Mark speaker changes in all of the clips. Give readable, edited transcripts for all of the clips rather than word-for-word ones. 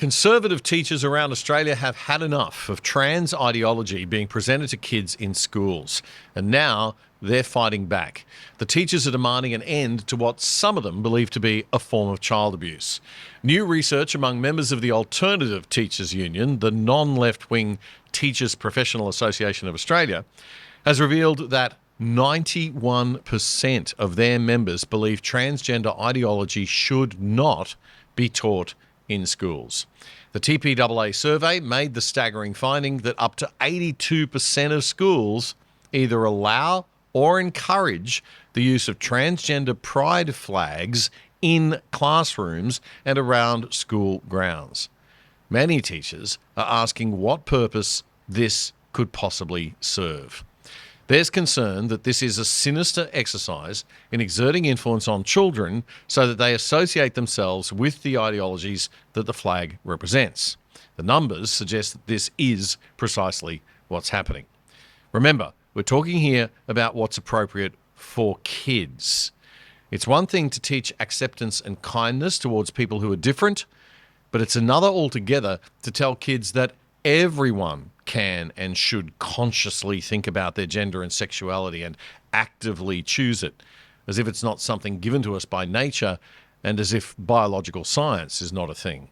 Speaker 1: Conservative teachers around Australia have had enough of trans ideology being presented to kids in schools, and now they're fighting back. The teachers are demanding an end to what some of them believe to be a form of child abuse. New research among members of the Alternative Teachers Union, the non-left-wing Teachers Professional Association of Australia, has revealed that 91% of their members believe transgender ideology should not be taught in schools. The TPAA survey made the staggering finding that up to 82% of schools either allow or encourage the use of transgender pride flags in classrooms and around school grounds. Many teachers are asking what purpose this could possibly serve. There's concern that this is a sinister exercise in exerting influence on children so that they associate themselves with the ideologies that the flag represents. The numbers suggest that this is precisely what's happening. Remember, we're talking here about what's appropriate for kids. It's one thing to teach acceptance and kindness towards people who are different, but it's another altogether to tell kids that everyone can and should consciously think about their gender and sexuality and actively choose it, as if it's not something given to us by nature and as if biological science is not a thing.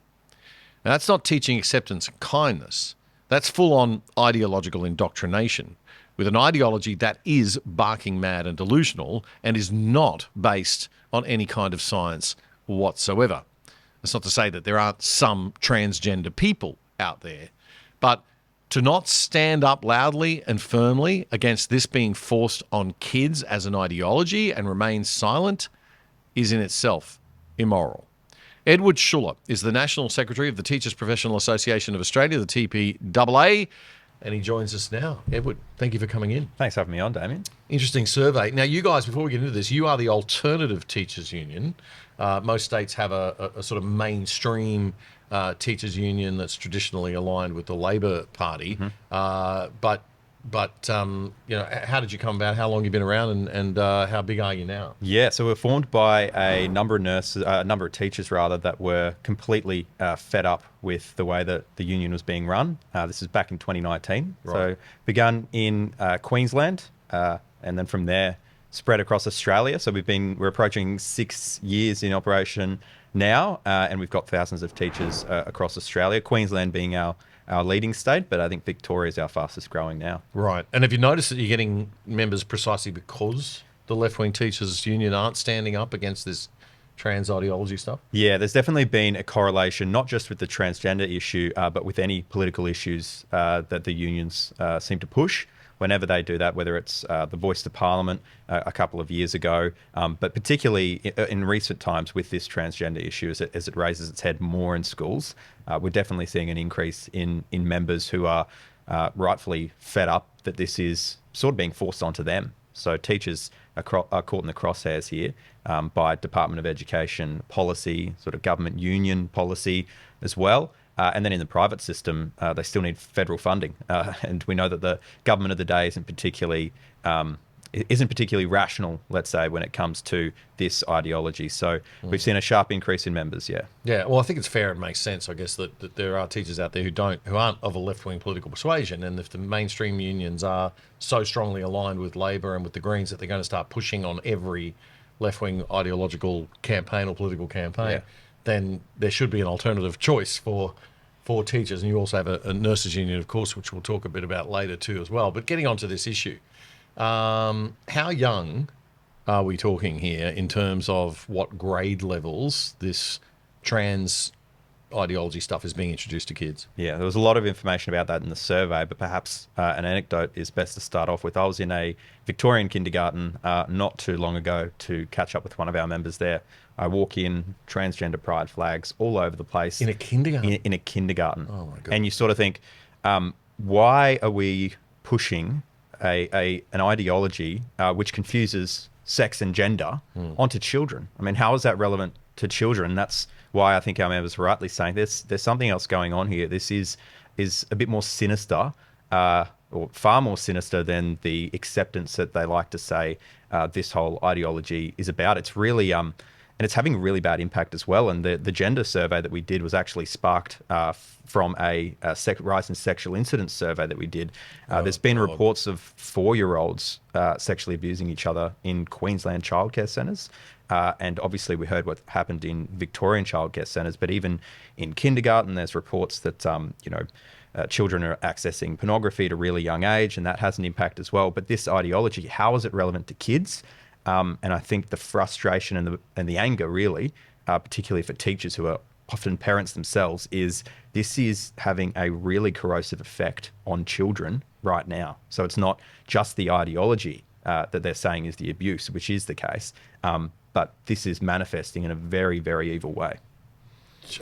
Speaker 1: Now, that's not teaching acceptance and kindness. That's full-on ideological indoctrination with an ideology that is barking mad and delusional and is not based on any kind of science whatsoever. That's not to say that there aren't some transgender people out there, but to not stand up loudly and firmly against this being forced on kids as an ideology and remain silent is in itself immoral. Edward Schuller is the National Secretary of the Teachers Professional Association of Australia, the TPAA, and he joins us now. Edward, thank you for coming in.
Speaker 2: Thanks for having me on, Damien.
Speaker 1: Interesting survey. Now, you guys, before we get into this, you are the Alternative Teachers Union. Most states have a sort of mainstream teachers union that's traditionally aligned with the Labor Party. But you know, how did you come about? How long have you been around, and how big are you now?
Speaker 2: Yeah, so we're formed by a number of teachers rather, that were completely fed up with the way that the union was being run. This is back in 2019. Right. So begun in Queensland, and then from there spread across Australia. So we're approaching 6 years in operation now, and we've got thousands of teachers across Australia, Queensland being our leading state, but I think Victoria is our fastest growing now.
Speaker 1: Right. And have you noticed that you're getting members precisely because the left-wing teachers union aren't standing up against this trans ideology stuff?
Speaker 2: Yeah, there's definitely been a correlation, not just with the transgender issue, but with any political issues that the unions seem to push. Whenever they do that, whether it's the Voice to Parliament a couple of years ago, but particularly in recent times with this transgender issue as it raises its head more in schools, we're definitely seeing an increase in members who are rightfully fed up that this is sort of being forced onto them. So teachers are caught in the crosshairs here by Department of Education policy, sort of government union policy as well. And then in the private system, they still need federal funding. And we know that the government of the day isn't particularly rational, let's say, when it comes to this ideology. So we've seen a sharp increase in members, yeah.
Speaker 1: Yeah, well, I think it's fair and makes sense, I guess, that there are teachers out there who aren't of a left-wing political persuasion. And if the mainstream unions are so strongly aligned with Labor and with the Greens that they're going to start pushing on every left-wing ideological campaign or political campaign, then there should be an alternative choice for teachers. And you also have a nurses union, of course, which we'll talk a bit about later too as well. But getting onto this issue, how young are we talking here in terms of what grade levels this trans ideology stuff is being introduced to kids?
Speaker 2: Yeah, there was a lot of information about that in the survey, but perhaps an anecdote is best to start off with. I was in a Victorian kindergarten not too long ago to catch up with one of our members there. I walk in, transgender pride flags all over the place.
Speaker 1: In a kindergarten?
Speaker 2: In a kindergarten.
Speaker 1: Oh, my God.
Speaker 2: And you sort of think, why are we pushing an ideology which confuses sex and gender onto children? I mean, how is that relevant to children? That's why I think our members were rightly saying there's something else going on here. This is a bit more sinister, or far more sinister than the acceptance that they like to say this whole ideology is about. It's really and it's having a really bad impact as well. And the gender survey that we did was actually sparked from a rise in sexual incidents survey that we did. There's been reports of 4-year-olds sexually abusing each other in Queensland childcare centres. And obviously we heard what happened in Victorian childcare centres, but even in kindergarten, there's reports that, children are accessing pornography at a really young age, and that has an impact as well. But this ideology, how is it relevant to kids? And I think the frustration and the anger, really, particularly for teachers who are often parents themselves, is this is having a really corrosive effect on children right now. So it's not just the ideology that they're saying is the abuse, which is the case, but this is manifesting in a very, very evil way.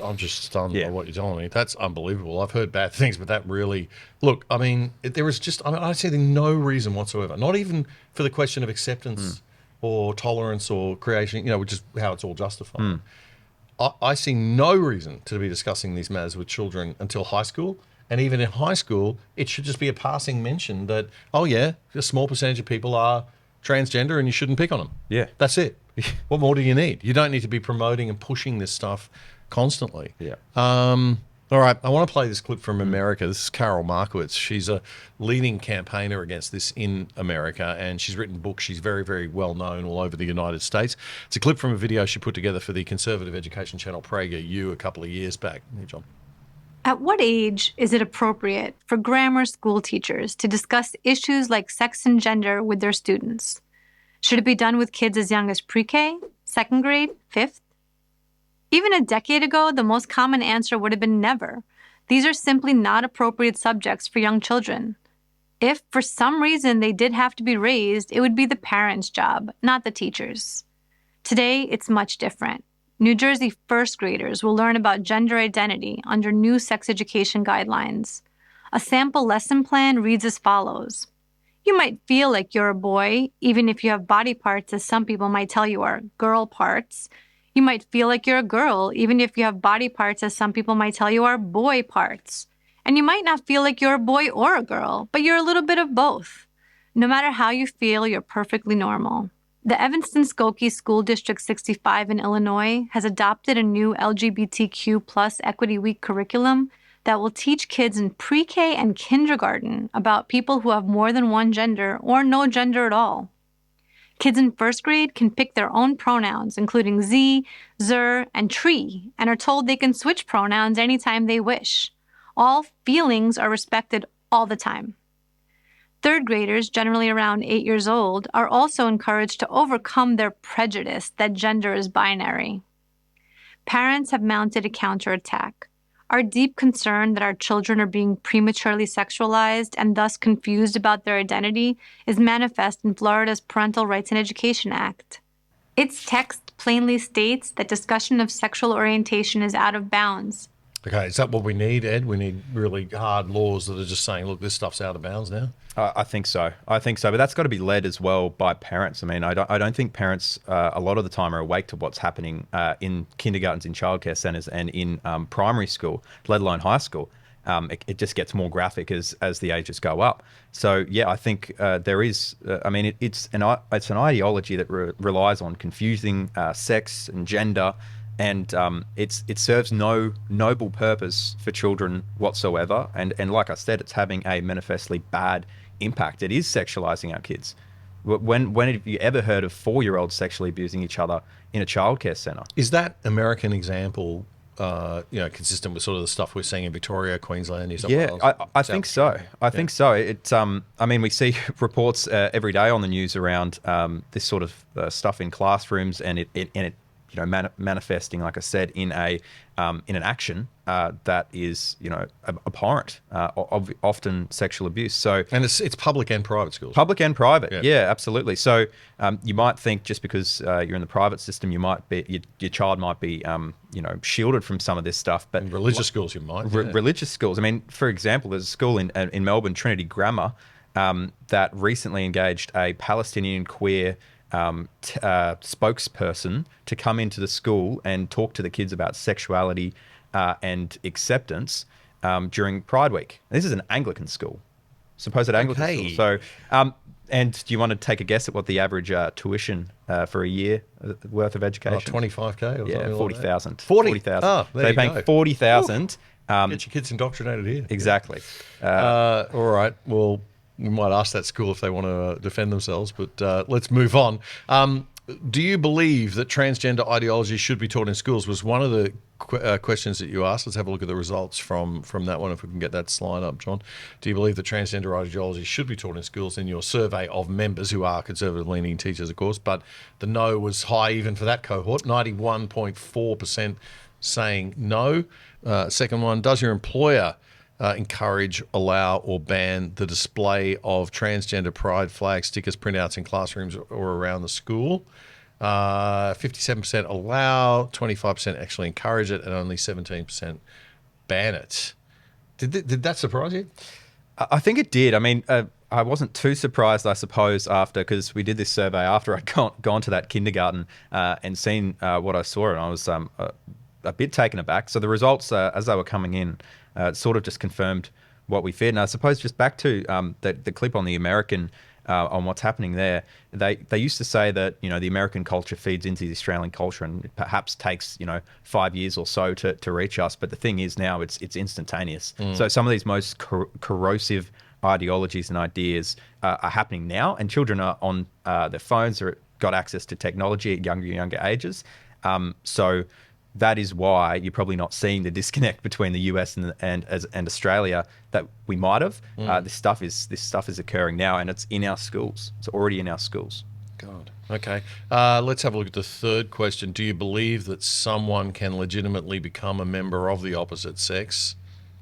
Speaker 1: I'm just stunned by what you're telling me. That's unbelievable. I've heard bad things, but that really... Look, I mean, there is just... I see no reason whatsoever, not even for the question of acceptance or tolerance or creation, which is how it's all justified. I see no reason to be discussing these matters with children until high school. And even in high school, it should just be a passing mention that, oh yeah, a small percentage of people are transgender and you shouldn't pick on them.
Speaker 2: Yeah.
Speaker 1: That's it. What more do you need? You don't need to be promoting and pushing this stuff constantly.
Speaker 2: Yeah.
Speaker 1: All right, I want to play this clip from America. This is Carol Markowitz. She's a leading campaigner against this in America, and she's written books. She's very, very well known all over the United States. It's a clip from a video she put together for the conservative education channel PragerU a couple of years back. Here, John.
Speaker 3: At what age is it appropriate for grammar school teachers to discuss issues like sex and gender with their students? Should it be done with kids as young as pre-K, second grade, fifth? Even a decade ago, the most common answer would have been never. These are simply not appropriate subjects for young children. If, for some reason, they did have to be raised, it would be the parents' job, not the teachers. Today, it's much different. New Jersey first graders will learn about gender identity under new sex education guidelines. A sample lesson plan reads as follows. You might feel like you're a boy, even if you have body parts, as some people might tell you are girl parts. You might feel like you're a girl, even if you have body parts, as some people might tell you are boy parts. And you might not feel like you're a boy or a girl, but you're a little bit of both. No matter how you feel, you're perfectly normal. The Evanston-Skokie School District 65 in Illinois has adopted a new LGBTQ+ Equity Week curriculum that will teach kids in pre-K and kindergarten about people who have more than one gender or no gender at all. Kids in first grade can pick their own pronouns, including Z, Zer, and tree, and are told they can switch pronouns anytime they wish. All feelings are respected all the time. Third graders, generally around 8 years old, are also encouraged to overcome their prejudice that gender is binary. Parents have mounted a counterattack. Our deep concern that our children are being prematurely sexualized and thus confused about their identity is manifest in Florida's Parental Rights and Education Act. Its text plainly states that discussion of sexual orientation is out of bounds.
Speaker 1: Okay, is that what we need, Ed? We need really hard laws that are just saying, look, this stuff's out of bounds now?
Speaker 2: I think so. But that's got to be led as well by parents. I mean, I don't think parents a lot of the time are awake to what's happening in kindergartens, in childcare centres, and in primary school, let alone high school. It just gets more graphic as the ages go up. So yeah, I think there is. It's an ideology that relies on confusing sex and gender. And it serves no noble purpose for children whatsoever. And like I said, it's having a manifestly bad impact. It is sexualizing our kids. When have you ever heard of 4-year-olds sexually abusing each other in a childcare centre?
Speaker 1: Is that American example, consistent with sort of the stuff we're seeing in Victoria, Queensland, New South Wales?
Speaker 2: I think so. I think so. We see reports every day on the news around this sort of stuff in classrooms, and it manifesting, like I said, in an action that is, abhorrent, often sexual abuse. So,
Speaker 1: and it's public and private schools.
Speaker 2: Public and private, yeah, absolutely. So you might think just because you're in the private system, you might be your child might be shielded from some of this stuff. But
Speaker 1: in religious schools, you might.
Speaker 2: Religious schools. I mean, for example, there's a school in Melbourne, Trinity Grammar, that recently engaged a Palestinian queer spokesperson to come into the school and talk to the kids about sexuality and acceptance during Pride Week. This is an Anglican school. supposed Anglican
Speaker 1: Okay.
Speaker 2: schools. So, and do you want to take a guess at what the average tuition for a year worth of education?
Speaker 1: 25K or something
Speaker 2: Yeah,
Speaker 1: like
Speaker 2: 40,000.
Speaker 1: that. 40?
Speaker 2: 40,000.
Speaker 1: Oh,
Speaker 2: So
Speaker 1: there
Speaker 2: they're
Speaker 1: you
Speaker 2: paying
Speaker 1: go.
Speaker 2: 40,000.
Speaker 1: Get your kids indoctrinated here.
Speaker 2: Exactly.
Speaker 1: All right. Well, we might ask that school if they want to defend themselves, but let's move on. Do you believe that transgender ideology should be taught in schools? Was one of the questions that you asked. Let's have a look at the results from that one, if we can get that slide up, John. Do you believe that transgender ideology should be taught in schools? In your survey of members who are conservative-leaning teachers, of course, but the no was high even for that cohort, 91.4% saying no. Second one, does your employer encourage, allow, or ban the display of transgender pride flag stickers, printouts in classrooms or around the school? 57% allow, 25% actually encourage it, and only 17% ban it. Did that surprise you?
Speaker 2: I think it did. I mean, I wasn't too surprised, I suppose, because we did this survey after I'd gone to that kindergarten and seen what I saw, and I was a bit taken aback. So the results, as they were coming in, sort of just confirmed what we feared. And I suppose just back to the clip on the American, on what's happening there, they used to say that, you know, the American culture feeds into the Australian culture and it perhaps takes, you know, 5 years or so to reach us. But the thing is now it's instantaneous. So some of these most corrosive ideologies and ideas are happening now, and children are on their phones or got access to technology at younger ages. So that is why you're probably not seeing the disconnect between the US and Australia that we might have. This stuff is occurring now, and it's in our schools. It's already in our schools.
Speaker 1: God. Okay. Let's have a look at the third question. Do you believe that someone can legitimately become a member of the opposite sex?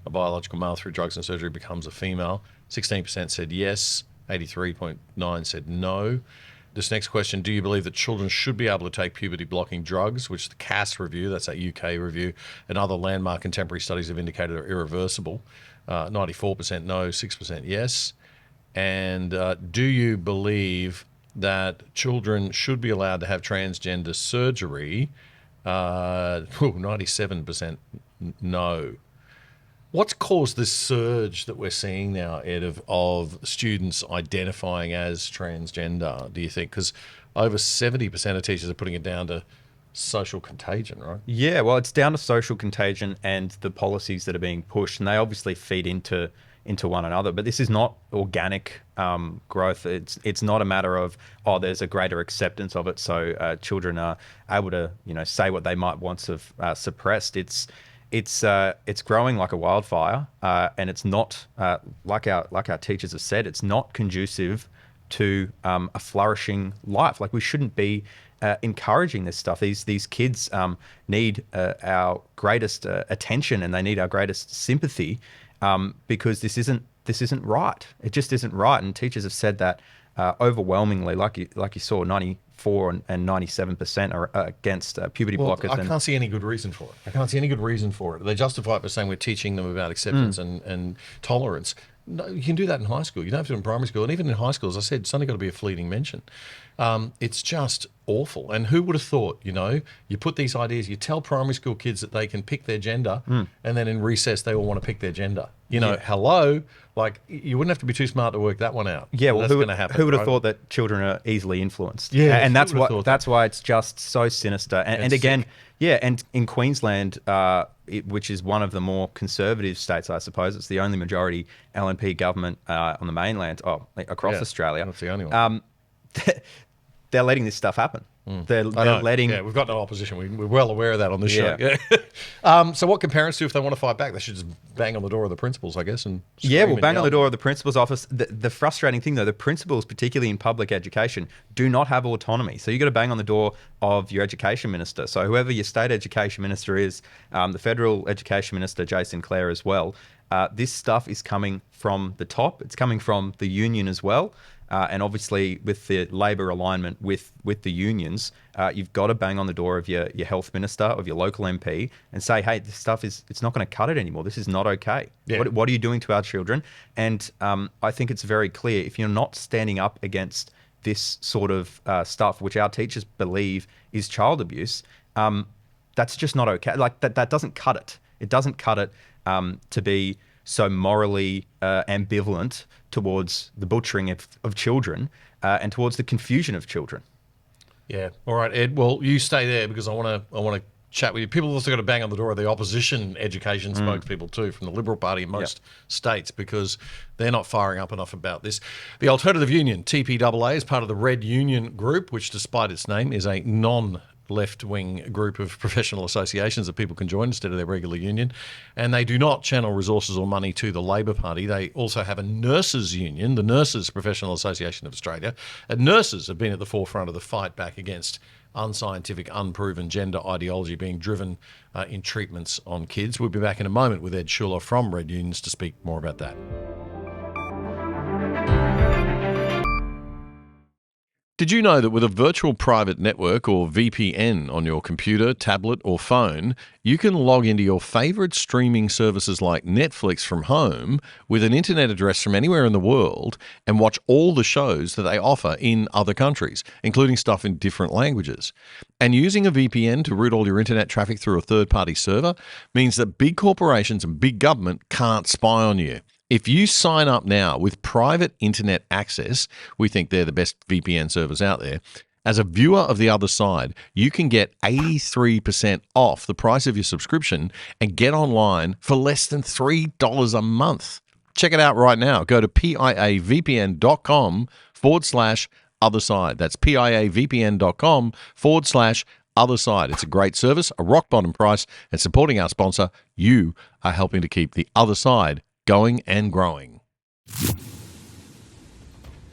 Speaker 1: A biological male through drugs and surgery becomes a female. 16% said yes. 83.9% said no. This next question, do you believe that children should be able to take puberty-blocking drugs, which the CAS review, that's that UK review, and other landmark contemporary studies have indicated are irreversible? 94% no, 6% yes. And do you believe that children should be allowed to have transgender surgery? 97% no. What's caused this surge that we're seeing now, Ed, of students identifying as transgender, do you think? Because over 70% of teachers are putting it down to social contagion, right?
Speaker 2: Yeah, well, it's down to social contagion and the policies that are being pushed, and they obviously feed into one another. But this is not organic growth. It's not a matter of, there's a greater acceptance of it, so children are able to, you know, say what they might once have suppressed. It's growing like a wildfire, and it's not like our teachers have said. It's not conducive to a flourishing life. Like, we shouldn't be encouraging this stuff. These kids need our greatest attention, and they need our greatest sympathy, because this isn't right. It just isn't right. And teachers have said that overwhelmingly, like you saw, 94 and 97% are against puberty blockers.
Speaker 1: I can't see any good reason for it. They justify it by saying we're teaching them about acceptance and tolerance. No, you can do that in high school. You don't have to do it in primary school. And even in high school, as I said, it's only got to be a fleeting mention. It's just awful. And who would have thought, you know, you put these ideas, you tell primary school kids that they can pick their gender, and then in recess they all want to pick their gender. You know, hello, like, you wouldn't have to be too smart to work that one out.
Speaker 2: Yeah, well,
Speaker 1: that's going to happen.
Speaker 2: Who would have thought that children are easily influenced?
Speaker 1: Yeah,
Speaker 2: and that's why it's just so sinister. And again,
Speaker 1: sick.
Speaker 2: yeah, and in Queensland, which is one of the more conservative states, I suppose, it's the only majority LNP government on the mainland, across Australia.
Speaker 1: That's the only one.
Speaker 2: They're letting this stuff happen. They're letting.
Speaker 1: Yeah, we've got no opposition. We're well aware of that on this show.
Speaker 2: Yeah.
Speaker 1: So what can parents do if they want to fight back? They should just bang on the door of the principals, I guess, and
Speaker 2: bang on the door of the principal's office. The frustrating thing, though, the principals, particularly in public education, do not have autonomy. So you've got to bang on the door of your education minister. So whoever your state education minister is, the federal education minister, Jason Clare, as well. This stuff is coming from the top. It's coming from the union as well. And obviously, with the Labor alignment with the unions, you've got to bang on the door of your health minister, of your local MP, and say, hey, this stuff it's not going to cut it anymore. This is not okay.
Speaker 1: Yeah.
Speaker 2: What are you doing to our children? And I think it's very clear, if you're not standing up against this sort of stuff, which our teachers believe is child abuse, that's just not okay. Like, that doesn't cut it. It doesn't cut it to be so morally ambivalent towards the butchering of children and towards the confusion of children.
Speaker 1: Yeah. All right, Ed. Well, you stay there because I want to chat with you. People also got to bang on the door of the opposition education spokespeople too from the Liberal Party in most states because they're not firing up enough about this. The Alternative Union, TPAA, is part of the Red Union Group, which despite its name is a non-left-wing group of professional associations that people can join instead of their regular union. And they do not channel resources or money to the Labor Party. They also have a nurses union, the Nurses Professional Association of Australia. And nurses have been at the forefront of the fight back against unscientific, unproven gender ideology being driven in treatments on kids. We'll be back in a moment with Ed Schuller from Red Unions to speak more about that. Did you know that with a virtual private network or VPN on your computer, tablet or phone, you can log into your favourite streaming services like Netflix from home with an internet address from anywhere in the world and watch all the shows that they offer in other countries, including stuff in different languages. And using a VPN to route all your internet traffic through a third-party server means that big corporations and big government can't spy on you. If you sign up now with private internet access, we think they're the best VPN servers out there, as a viewer of The Other Side, you can get 83% off the price of your subscription and get online for less than $3 a month. Check it out right now. Go to piavpn.com/otherside. That's piavpn.com/otherside. It's a great service, a rock bottom price, and supporting our sponsor, you are helping to keep The Other Side going and growing.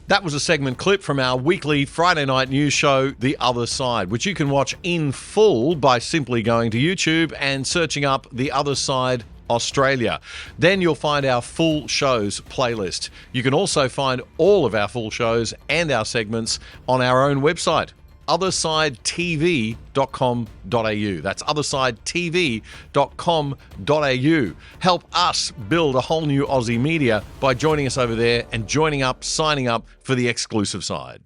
Speaker 1: That was a segment clip from our weekly Friday night news show, The Other Side, which you can watch in full by simply going to YouTube and searching up The Other Side Australia. Then you'll find our full shows playlist. You can also find all of our full shows and our segments on our own website, othersidetv.com.au. That's othersidetv.com.au. Help us build a whole new Aussie media by joining us over there and joining up, signing up for the exclusive side.